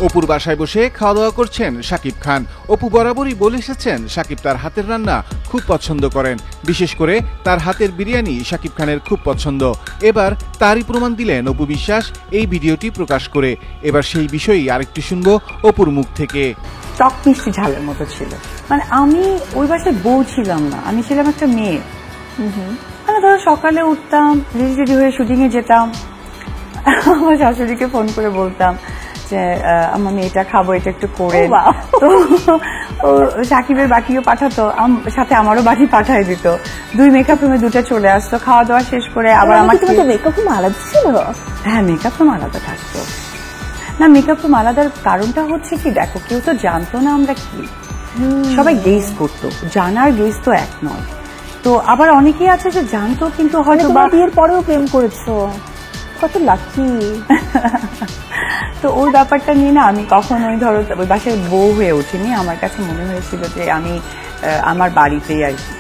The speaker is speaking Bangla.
অপুর বাসায় বসে খাওয়া দাওয়া করছেন শাকিব খান। অপু বরাবরই বলে এসেছেন শাকিব তার হাতের রান্না খুব পছন্দ করেন, বিশেষ করে তার হাতের বিরিয়ানি শাকিব খানের খুব পছন্দ। এবার তারই প্রমাণ দিলেন অপু বিশ্বাস এই ভিডিওটি প্রকাশ করে। এবার সেই বিষয়ই আরেকটু শুনবো অপুর মুখ থেকে। টক মিষ্টি ঝালের মতো ছিল, মানে আমি ওই বাসায় বউ ছিলাম না, আমি ছিলাম একটা মেয়ে। মানে ধরো সকালে উঠতাম, রেডি হয়ে শুটিং এ যেতাম, আমার শাশুড়িকে ফোন করে বলতাম যে আমার মেয়েটা খাবো, এটা একটু করে। তো সাকিবের বাটিও পাঠাতো, সাথে আমারও বাটি পাঠাই দিত। 2 মেকআপ রুমে 2টা চলে আসতো। খাওয়া দাওয়া শেষ করে আবার আমাকে মেকআপ রুম আলাদা ছিল। হ্যাঁ, মেকআপ রুম আলাদা থাকতো। না, মেকআপ রুম আলাদার কারণটা হচ্ছে কি, দেখো কেউ তো জানতো না আমরা কি, সবাই গেস করতো, জানার গেস তো এক নয়। তো আবার অনেকেই আছে যে জানতো কিন্তু হয়তো বা বিয়ের পরেও প্রেম করেছো, কত লাকি। তো ওই ব্যাপারটা নিয়ে না আমি কখনোই ধরো ওই বাসায় বউ হয়ে উঠিনি। আমার কাছে মনে হয়েছিল যে আমি আমার বাড়িতেই আর কি